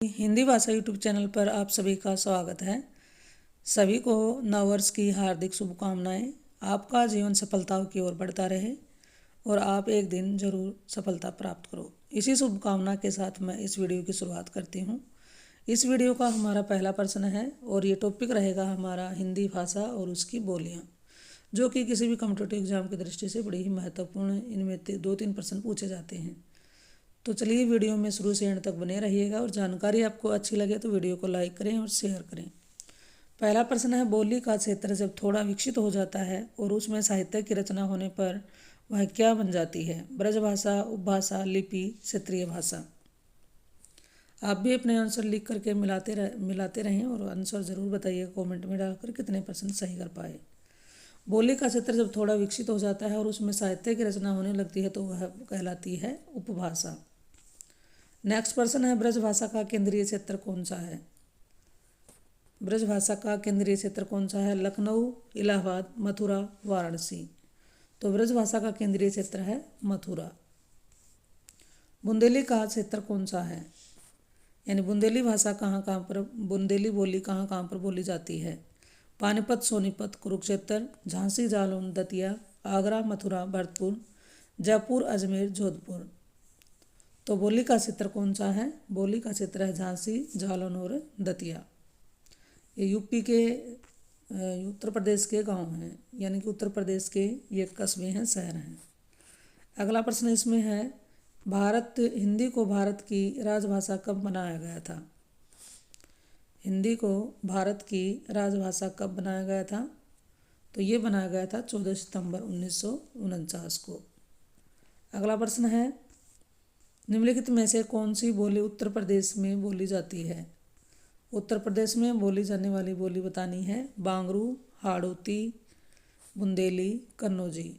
हिंदी भाषा YouTube channel पर आप सभी का स्वागत है। सभी को नववर्ष की हार्दिक शुभकामनाएं। आपका जीवन सफलताओं की ओर बढ़ता रहे और आप एक दिन जरूर सफलता प्राप्त करो। इसी शुभकामना के साथ मैं इस वीडियो की शुरुआत करती हूँ। इस वीडियो का हमारा पहला प्रश्न है और ये टॉपिक रहेगा हमारा हिंदी भाषा और उसकी बोलियाँ, जो कि किसी भी कॉम्पिटिटिव एग्जाम की दृष्टि से बड़ी ही महत्वपूर्ण है। इनमें 2-3 प्रश्न पूछे जाते हैं। तो चलिए वीडियो में शुरू से एंड तक बने रहिएगा और जानकारी आपको अच्छी लगे तो वीडियो को लाइक करें और शेयर करें। पहला प्रश्न है, बोली का क्षेत्र जब थोड़ा विकसित हो जाता है और उसमें साहित्य की रचना होने पर वह क्या बन जाती है? ब्रजभाषा, उपभाषा, लिपि, क्षेत्रीय भाषा। आप भी अपने आंसर लिख करके मिलाते रहें और आंसर ज़रूर बताइएगा कमेंट में डालकर कितने प्रश्न सही कर पाए। बोली का क्षेत्र जब थोड़ा विकसित हो जाता है और उसमें साहित्य की रचना होने लगती है तो वह कहलाती है उपभाषा। नेक्स्ट प्रश्न है, ब्रजभाषा का केंद्रीय क्षेत्र कौन सा है? ब्रजभाषा का केंद्रीय क्षेत्र कौन सा है? लखनऊ, इलाहाबाद, मथुरा, वाराणसी। तो ब्रजभाषा का केंद्रीय क्षेत्र है मथुरा। बुंदेली का क्षेत्र कौन सा है? यानी बुंदेली भाषा बुंदेली बोली कहाँ कहाँ पर बोली जाती है? पानीपत, सोनीपत, कुरुक्षेत्र, झांसी, जालौन, दतिया, आगरा, मथुरा, भरतपुर, जयपुर, अजमेर, जोधपुर। तो बोली का क्षेत्र कौन सा है? बोली का क्षेत्र है झांसी, जालौन और दतिया। ये यूपी के उत्तर प्रदेश के गांव हैं, यानी कि उत्तर प्रदेश के ये कस्बे हैं, शहर हैं। अगला प्रश्न इसमें है, हिंदी को भारत की राजभाषा कब बनाया गया था? हिंदी को भारत की राजभाषा कब बनाया गया था? तो ये बनाया गया था 14 सितंबर 1949 को। अगला प्रश्न है, निम्नलिखित में से कौन सी बोली उत्तर प्रदेश में बोली जाती है? उत्तर प्रदेश में बोली जाने वाली बोली बतानी है। बांगरू, हाड़ौती, बुंदेली, कन्नौजी।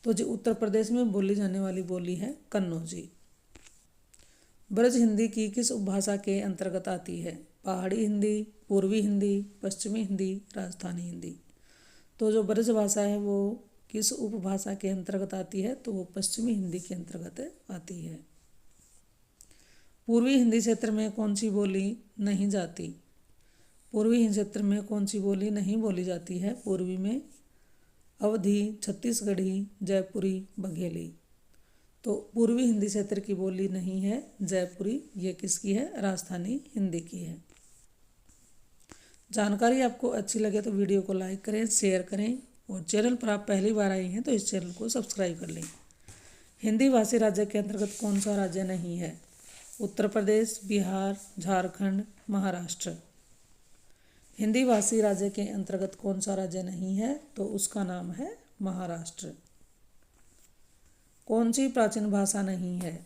तो जो उत्तर प्रदेश में बोली जाने वाली बोली है कन्नौजी। ब्रज हिंदी की किस उपभाषा के अंतर्गत आती है? पहाड़ी हिंदी, पूर्वी हिंदी, पश्चिमी हिंदी, राजस्थानी हिंदी। तो जो ब्रज भाषा है वो किस उपभाषा के अंतर्गत आती है? तो वो पश्चिमी हिंदी के अंतर्गत आती है। पूर्वी हिंदी क्षेत्र में कौन सी बोली नहीं जाती? पूर्वी हिंदी क्षेत्र में कौन सी बोली नहीं बोली जाती है? पूर्वी में अवधी, छत्तीसगढ़ी, जयपुरी, बघेली। तो पूर्वी हिंदी क्षेत्र की बोली नहीं है जयपुरी। ये किसकी है? राजस्थानी हिंदी की है। जानकारी आपको अच्छी लगे तो वीडियो को लाइक करें, शेयर करें और चैनल पर आप पहली बार आए हैं तो इस चैनल को सब्सक्राइब कर लें। हिंदी भाषी राज्य के अंतर्गत कौन सा राज्य नहीं है? उत्तर प्रदेश, बिहार, झारखंड, महाराष्ट्र। हिंदी भाषी राज्य के अंतर्गत कौन सा राज्य नहीं है? तो उसका नाम है महाराष्ट्र। कौन सी प्राचीन भाषा नहीं है?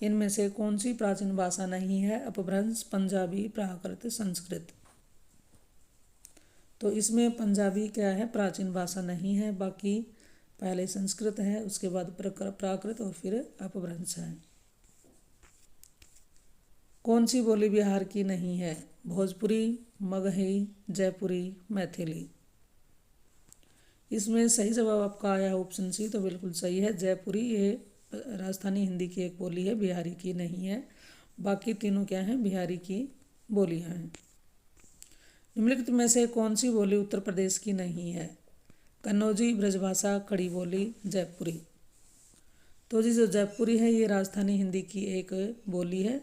इनमें से कौन सी प्राचीन भाषा नहीं है? अपभ्रंश, पंजाबी, प्राकृत, संस्कृत। तो इसमें पंजाबी क्या है? प्राचीन भाषा नहीं है। बाकी पहले संस्कृत है, उसके बाद प्राकृत और फिर अपभ्रंश है। कौन सी बोली बिहार की नहीं है? भोजपुरी, मगही, जयपुरी, मैथिली। इसमें सही जवाब आपका आया है ऑप्शन सी, तो बिल्कुल सही है जयपुरी। ये राजस्थानी हिंदी की एक बोली है, बिहारी की नहीं है। बाकी तीनों क्या हैं? बिहारी की बोलियां हैं। निम्नलिखित में से कौन सी बोली उत्तर प्रदेश की नहीं है? कन्नौजी, ब्रजभाषा, खड़ी बोली, जयपुरी। तो जी जो जयपुरी है ये राजस्थानी हिंदी की एक बोली है,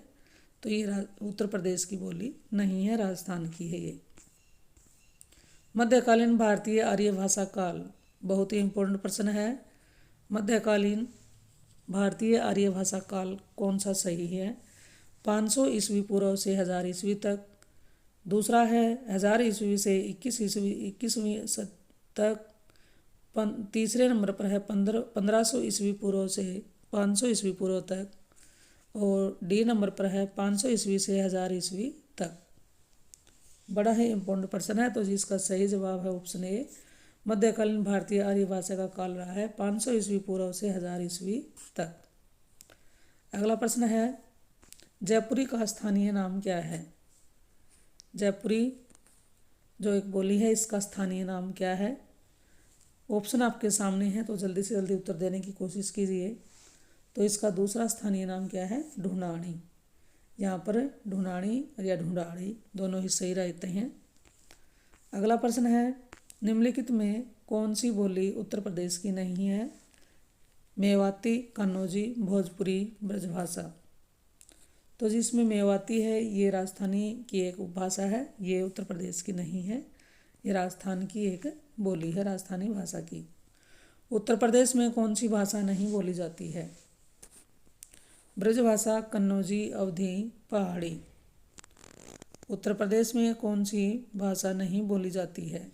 तो ये उत्तर प्रदेश की बोली नहीं है, राजस्थान की है ये। मध्यकालीन भारतीय आर्य भाषा काल, बहुत ही इम्पोर्टेंट प्रश्न है। मध्यकालीन भारतीय आर्य भाषा काल कौन सा सही है? 500 ईस्वी पूर्व से 1000 ईस्वी तक। दूसरा है 1000 ईस्वी से 21वीं तक। तीसरे नंबर पर है 1500 ईस्वी पूर्व से 500 ईस्वी पूर्व तक। और डी नंबर पर है 500 ईस्वी से 1000 ईस्वी तक। बड़ा ही इम्पोर्टेंट प्रश्न है, तो जिसका सही जवाब है ऑप्शन ए। मध्यकालीन भारतीय आर्य भाषा का काल रहा है 500 ईस्वी पूर्व से 1000 ईस्वी तक। अगला प्रश्न है, जयपुरी का स्थानीय नाम क्या है? जयपुरी जो एक बोली है इसका स्थानीय नाम क्या है? ऑप्शन आपके सामने है, तो जल्दी से जल्दी उत्तर देने की कोशिश कीजिए। तो इसका दूसरा स्थानीय नाम क्या है? ढूंढानी। यहाँ पर ढूंढानी या ढूंढाड़ी दोनों ही सही रहते हैं। अगला प्रश्न है, निम्नलिखित में कौन सी बोली उत्तर प्रदेश की नहीं है? मेवाती, कन्नौजी, भोजपुरी, ब्रजभाषा। तो जिसमें मेवाती है ये राजस्थानी की एक उपभाषा है, ये उत्तर प्रदेश की नहीं है, ये राजस्थान की एक बोली है, राजस्थानी भाषा की। उत्तर प्रदेश में कौन सी भाषा नहीं बोली जाती है? ब्रजभाषा, कन्नौजी, अवधी, पहाड़ी। उत्तर प्रदेश में कौन सी भाषा नहीं बोली जाती है?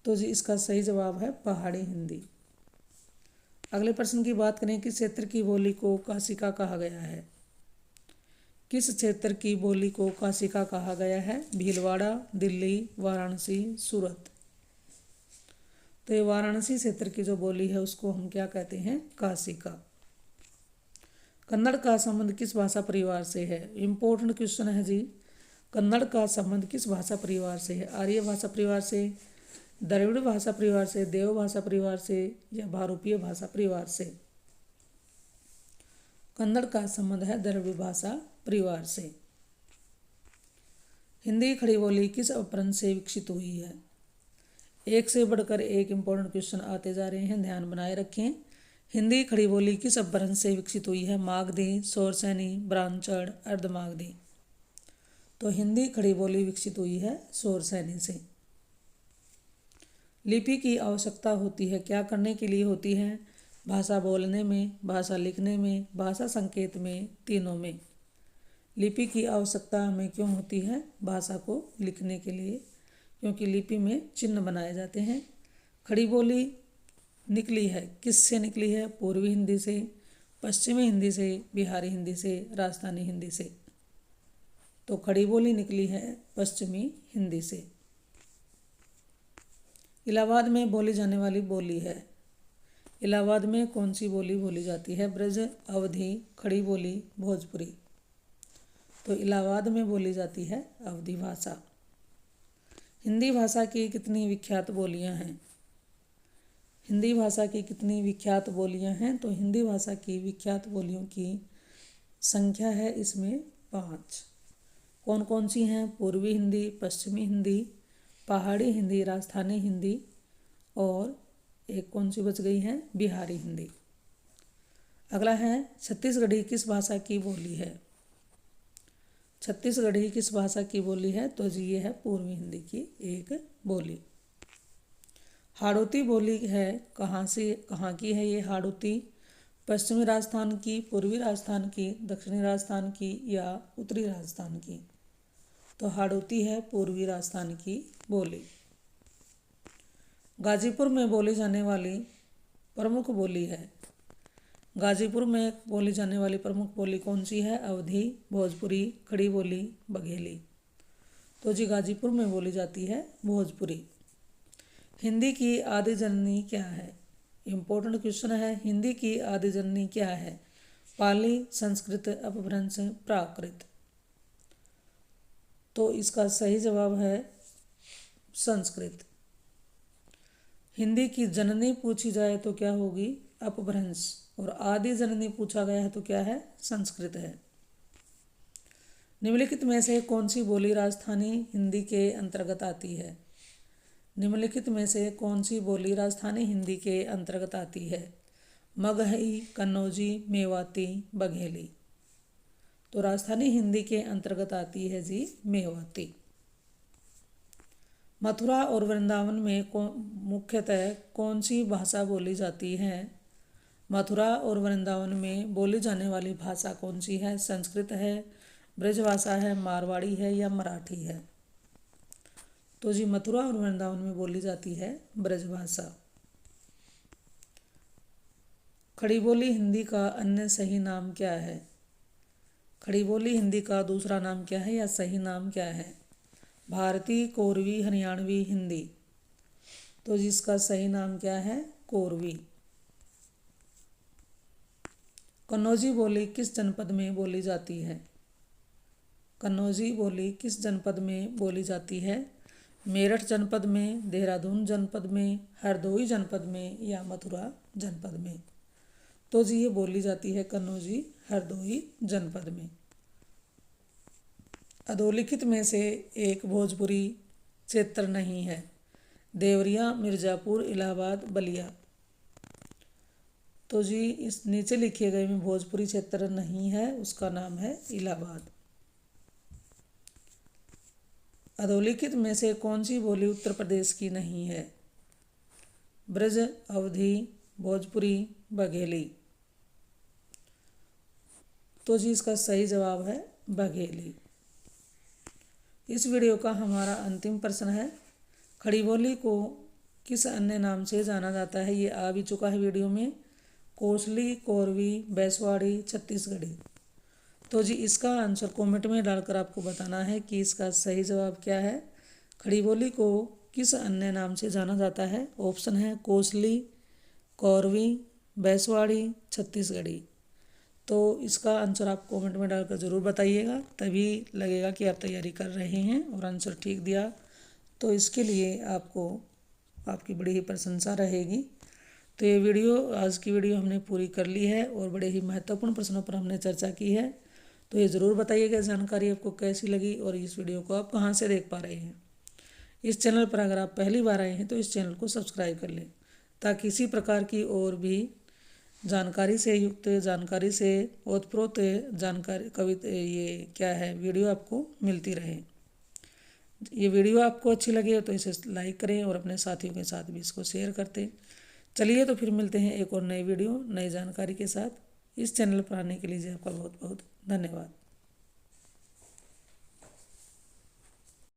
तो जी इसका सही जवाब है पहाड़ी हिंदी। अगले प्रश्न की बात करें, किस क्षेत्र की बोली को काशिका कहा गया है? किस क्षेत्र की बोली को काशिका कहा गया है? भीलवाड़ा, दिल्ली, वाराणसी, सूरत। तो ये वाराणसी क्षेत्र की जो बोली है उसको हम क्या कहते हैं? काशिका। कन्नड़ का संबंध किस भाषा परिवार से है? इम्पोर्टेंट क्वेश्चन है जी। कन्नड़ का संबंध किस भाषा परिवार से है? आर्य भाषा परिवार से, द्रविड़ भाषा परिवार से, देव भाषा परिवार से या भारूपीय भाषा परिवार से? कन्नड़ का संबंध है द्रविड़ भाषा परिवार से। हिंदी खड़ी बोली किस अपभ्रंश से विकसित हुई है? एक से बढ़कर एक इम्पोर्टेंट क्वेश्चन आते जा रहे हैं, ध्यान बनाए रखें। हिंदी खड़ी बोली किस अपभ्रंश से विकसित हुई है? मागधी, शौरसेनी, ब्राह्मण, अर्धमागधी। तो हिंदी खड़ी बोली विकसित हुई है शौरसेनी से। लिपि की आवश्यकता होती है, क्या करने के लिए होती है? भाषा बोलने में, भाषा लिखने में, भाषा संकेत में, तीनों में। लिपि की आवश्यकता हमें क्यों होती है? भाषा को लिखने के लिए, क्योंकि लिपि में चिन्ह बनाए जाते हैं। खड़ी बोली निकली है, किससे निकली है? पूर्वी हिंदी से, पश्चिमी हिंदी से, बिहारी हिंदी से, राजस्थानी हिंदी से। तो खड़ी बोली निकली है पश्चिमी हिंदी से। इलाहाबाद में बोली जाने वाली बोली है। इलाहाबाद में कौन सी बोली बोली जाती है? ब्रज, अवधी, खड़ी बोली, भोजपुरी। तो इलाहाबाद में बोली जाती है अवधी भाषा। हिंदी भाषा की कितनी विख्यात बोलियां हैं? हिंदी भाषा की कितनी विख्यात बोलियां हैं? तो हिंदी भाषा की विख्यात बोलियों की संख्या है इसमें 5। कौन कौन सी हैं? पूर्वी हिंदी, पश्चिमी हिंदी, पहाड़ी हिंदी, राजस्थानी हिंदी और एक कौन सी बच गई है? बिहारी हिंदी। अगला है, छत्तीसगढ़ी किस भाषा की बोली है? छत्तीसगढ़ी किस भाषा की बोली है? तो जी ये है पूर्वी हिंदी की एक बोली। हाड़ौती बोली है कहाँ से, कहाँ की है ये हाड़ौती? पश्चिमी राजस्थान की, पूर्वी राजस्थान की, दक्षिणी राजस्थान की या उत्तरी राजस्थान की? तो हाड़ौती है पूर्वी राजस्थान की बोली। गाजीपुर में बोली जाने वाली प्रमुख बोली है। गाजीपुर में बोली जाने वाली प्रमुख बोली कौन सी है? अवधी, भोजपुरी, खड़ी बोली, बघेली। तो जी गाजीपुर में बोली जाती है भोजपुरी। हिंदी की आदि जननी क्या है? इम्पोर्टेंट क्वेश्चन है। हिंदी की आदि जननी क्या है? पाली, संस्कृत, अपभ्रंश, प्राकृत। तो इसका सही जवाब है संस्कृत। हिंदी की जननी पूछी जाए तो क्या होगी? अपभ्रंश। और आदि जननी पूछा गया है तो क्या है? संस्कृत है। निम्नलिखित में से कौन सी बोली राजस्थानी हिंदी के अंतर्गत आती है? निम्नलिखित में से कौन सी बोली राजस्थानी हिंदी के अंतर्गत आती है? मगही, कन्नौजी, मेवाती, बघेली। तो राजस्थानी हिंदी के अंतर्गत आती है जी मेवाती। मथुरा और वृंदावन में मुख्यतः कौन सी भाषा बोली जाती है? मथुरा और वृंदावन में बोली जाने वाली भाषा कौन सी है? संस्कृत है, ब्रजभाषा है, मारवाड़ी है या मराठी है? तो जी मथुरा और वृंदावन में बोली जाती है ब्रजभाषा। खड़ी बोली हिंदी का अन्य सही नाम क्या है? खड़ी बोली हिंदी का दूसरा नाम क्या है या सही नाम क्या है? भारतीय, कोरवी, हरियाणवी, हिंदी। तो जिसका सही नाम क्या है? कोरवी। कन्नौजी बोली किस जनपद में बोली जाती है? कन्नौजी बोली किस जनपद में बोली जाती है? मेरठ जनपद में, देहरादून जनपद में, हरदोई जनपद में या मथुरा जनपद में? तो जी ये बोली जाती है कन्नौजी हरदोई जनपद में। अधोलिखित में से एक भोजपुरी क्षेत्र नहीं है। देवरिया, मिर्ज़ापुर, इलाहाबाद, बलिया। तो जी इस नीचे लिखे गए में भोजपुरी क्षेत्र नहीं है, उसका नाम है इलाहाबाद। अधोलिखित में से कौन सी बोली उत्तर प्रदेश की नहीं है? ब्रज, अवधी, भोजपुरी, बघेली। तो जी इसका सही जवाब है बघेली। इस वीडियो का हमारा अंतिम प्रश्न है, खड़ी बोली को किस अन्य नाम से जाना जाता है? ये आ भी चुका है वीडियो में। कोसली, कोरवी, बैसवाड़ी, छत्तीसगढ़ी। तो जी इसका आंसर कमेंट में डालकर आपको बताना है कि इसका सही जवाब क्या है। खड़ी बोली को किस अन्य नाम से जाना जाता है? ऑप्शन है कोसली, कोरवी, बैसवाड़ी, छत्तीसगढ़ी। तो इसका आंसर आप कमेंट में डालकर ज़रूर बताइएगा, तभी लगेगा कि आप तैयारी कर रहे हैं और आंसर ठीक दिया। तो इसके लिए आपको आपकी बड़ी ही प्रशंसा रहेगी। तो ये वीडियो, आज की वीडियो हमने पूरी कर ली है और बड़े ही महत्वपूर्ण प्रश्नों पर हमने चर्चा की है। तो ये ज़रूर बताइएगा जानकारी आपको कैसी लगी और इस वीडियो को आप कहाँ से देख पा रहे हैं। इस चैनल पर अगर आप पहली बार आए हैं तो इस चैनल को सब्सक्राइब कर लें, ताकि इसी प्रकार की और भी जानकारी से युक्त, जानकारी से ओतप्रोत जानकारी कविता ये क्या है वीडियो आपको मिलती रहे। ये वीडियो आपको अच्छी लगे तो इसे लाइक करें और अपने साथियों के साथ भी इसको शेयर करते। चलिए तो फिर मिलते हैं एक और नई वीडियो, नई जानकारी के साथ। इस चैनल पर आने के लिए आपका बहुत बहुत धन्यवाद।